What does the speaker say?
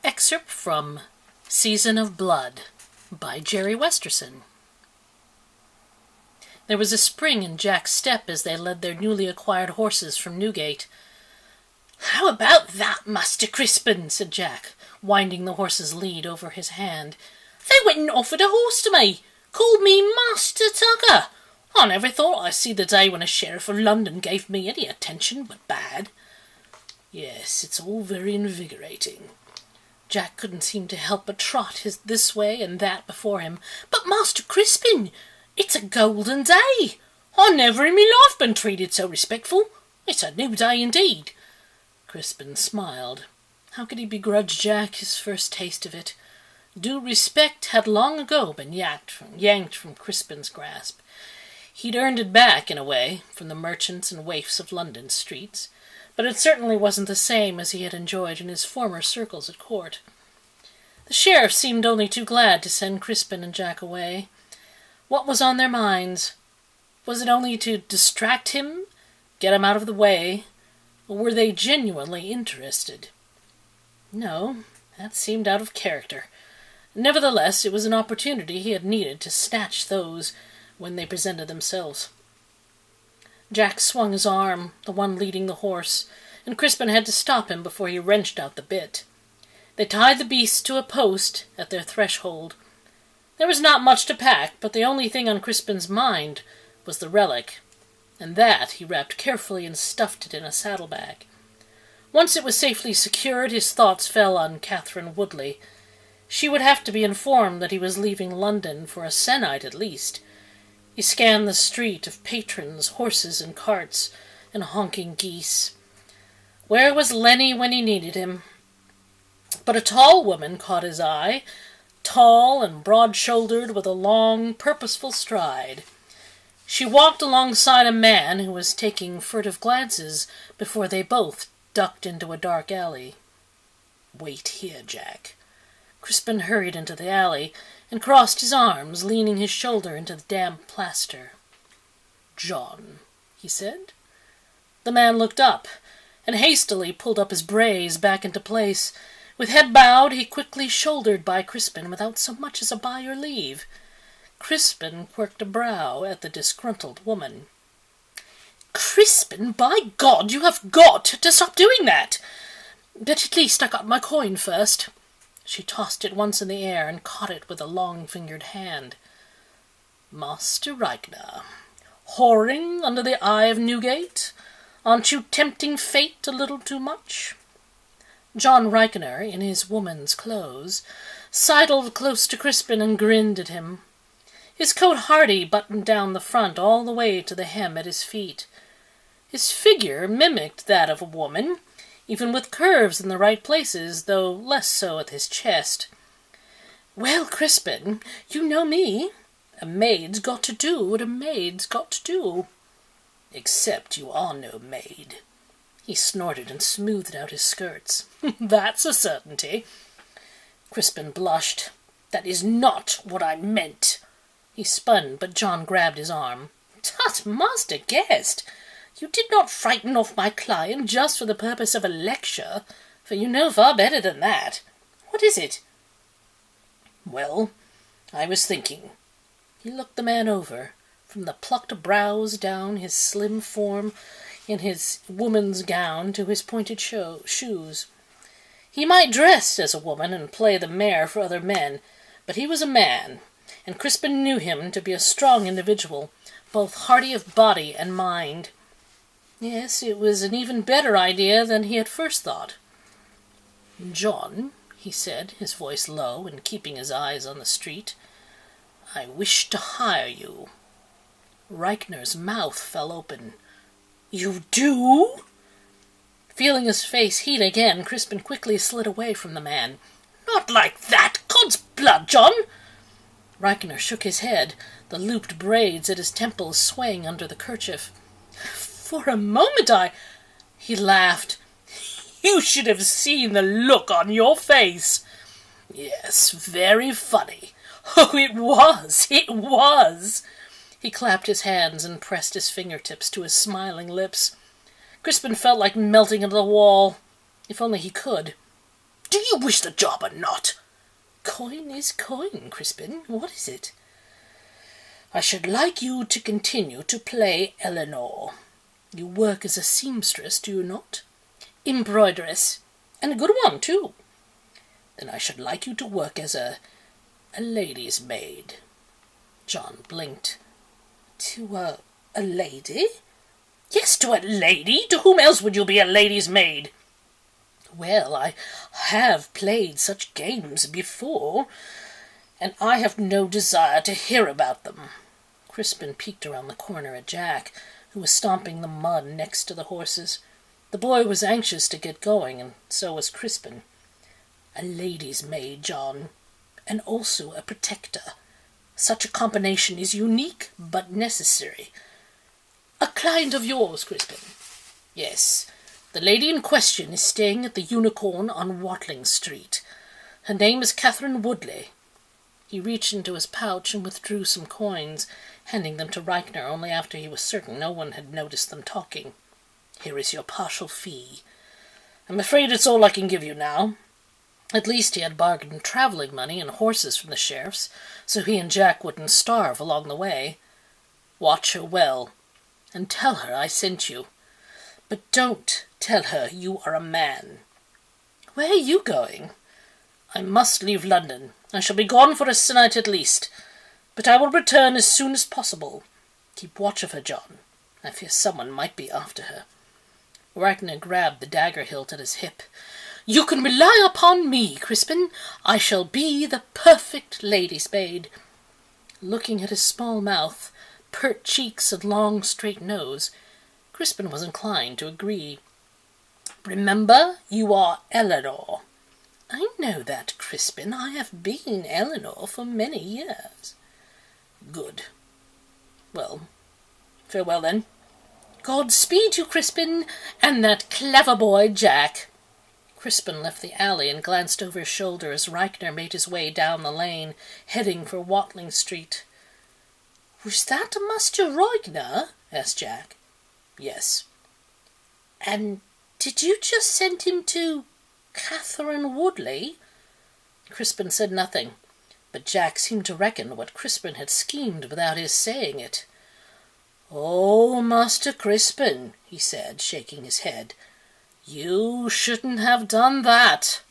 Excerpt from Season of Blood by Jeri Westerson. There was a spring in Jack's step as they led their newly acquired horses from Newgate. "How about that, Master Crispin?" said Jack, winding the horse's lead over his hand. "They went and offered a horse to me, called me Master Tugger. I never thought I'd see the day when a sheriff of London gave me any attention but bad." "Yes, it's all very invigorating." Jack couldn't seem to help but trot this way and that before him. "But, Master Crispin, it's a golden day. I never in my life been treated so respectful. It's a new day indeed." Crispin smiled. How could he begrudge Jack his first taste of it? Due respect had long ago been yanked from Crispin's grasp. He'd earned it back, in a way, from the merchants and waifs of London streets, but it certainly wasn't the same as he had enjoyed in his former circles at court. The sheriff seemed only too glad to send Crispin and Jack away. What was on their minds? Was it only to distract him, get him out of the way, or were they genuinely interested? No, that seemed out of character. Nevertheless, it was an opportunity he had needed to snatch those when they presented themselves. Jack swung his arm, the one leading the horse, and Crispin had to stop him before he wrenched out the bit. They tied the beast to a post at their threshold. There was not much to pack, but the only thing on Crispin's mind was the relic, and that he wrapped carefully and stuffed it in a saddlebag. Once it was safely secured, his thoughts fell on Catherine Woodley. She would have to be informed that he was leaving London for a se'nnight at least. He scanned the street of patrons, horses and carts, and honking geese. Where was Lenny when he needed him? But a tall woman caught his eye, tall and broad-shouldered with a long, purposeful stride. She walked alongside a man who was taking furtive glances before they both ducked into a dark alley. "Wait here, Jack." Crispin hurried into the alley and crossed his arms, leaning his shoulder into the damp plaster. "John," he said. The man looked up and hastily pulled up his brays back into place. With head bowed, he quickly shouldered by Crispin without so much as a by your leave. Crispin quirked a brow at the disgruntled woman. "Crispin, by God, you have got to stop doing that! But at least I got my coin first." She tossed it once in the air and caught it with a long-fingered hand. "Master Reichner, whoring under the eye of Newgate? Aren't you tempting fate a little too much?" John Reichner, in his woman's clothes, sidled close to Crispin and grinned at him. His coat hardly buttoned down the front all the way to the hem at his feet. His figure mimicked that of a woman, even with curves in the right places, though less so at his chest. "Well, Crispin, you know me. A maid's got to do what a maid's got to do." "Except you are no maid." He snorted and smoothed out his skirts. "That's a certainty." Crispin blushed. "That is not what I meant." He spun, but John grabbed his arm. "Tut, Master Guest! You did not frighten off my client just for the purpose of a lecture, for you know far better than that. What is it?" "Well, I was thinking." He looked the man over, from the plucked brows down his slim form in his woman's gown to his pointed shoes. He might dress as a woman and play the mayor for other men, but he was a man, and Crispin knew him to be a strong individual, both hearty of body and mind. Yes, it was an even better idea than he had first thought. "John," he said, his voice low and keeping his eyes on the street, "I wish to hire you." Reichner's mouth fell open. "You do?" Feeling his face heat again, Crispin quickly slid away from the man. "Not like that! God's blood, John!" Reichner shook his head, the looped braids at his temples swaying under the kerchief. "For a moment He laughed. "You should have seen the look on your face." "Yes, very funny." "Oh, it was. He clapped his hands and pressed his fingertips to his smiling lips. Crispin felt like melting into the wall. If only he could. "Do you wish the job or not?" "Coin is coin, Crispin. What is it?" "I should like you to continue to play Eleanor. You work as a seamstress, do you not?" "Embroideress, and a good one, too." "Then I should like you to work as a lady's maid." John blinked. "To a lady?" "Yes, to a lady. To whom else would you be a lady's maid?" "Well, I have played such games before, and I have no desire to hear about them." Crispin peeked around the corner at Jack, who was stomping the mud next to the horses. The boy was anxious to get going, and so was Crispin. "A lady's maid, John, and also a protector. Such a combination is unique, but necessary." "A client of yours, Crispin?" "Yes. The lady in question is staying at the Unicorn on Watling Street. Her name is Catherine Woodley." He reached into his pouch and withdrew some coins, handing them to Reichner only after he was certain no one had noticed them talking. "Here is your partial fee. I'm afraid it's all I can give you now." At least he had bargained travelling money and horses from the sheriff's, so he and Jack wouldn't starve along the way. "Watch her well, and tell her I sent you. But don't tell her you are a man." "Where are you going?" "I must leave London. I shall be gone for a se'nnight at least, but I will return as soon as possible. Keep watch of her, John. I fear someone might be after her." Ragnar grabbed the dagger hilt at his hip. "You can rely upon me, Crispin. I shall be the perfect lady's maid." Looking at his small mouth, pert cheeks and long straight nose, Crispin was inclined to agree. "Remember, you are Eleanor." "I know that, Crispin. I have been Eleanor for many years." "Good. Well, farewell then." "God speed you, Crispin, and that clever boy, Jack." Crispin left the alley and glanced over his shoulder as Reichner made his way down the lane, heading for Watling Street. "Was that Master Reichner?" asked Jack. "Yes." "And did you just send him to Catherine Woodley?" Crispin said nothing, but Jack seemed to reckon what Crispin had schemed without his saying it. "Oh, Master Crispin," he said, shaking his head, "you shouldn't have done that."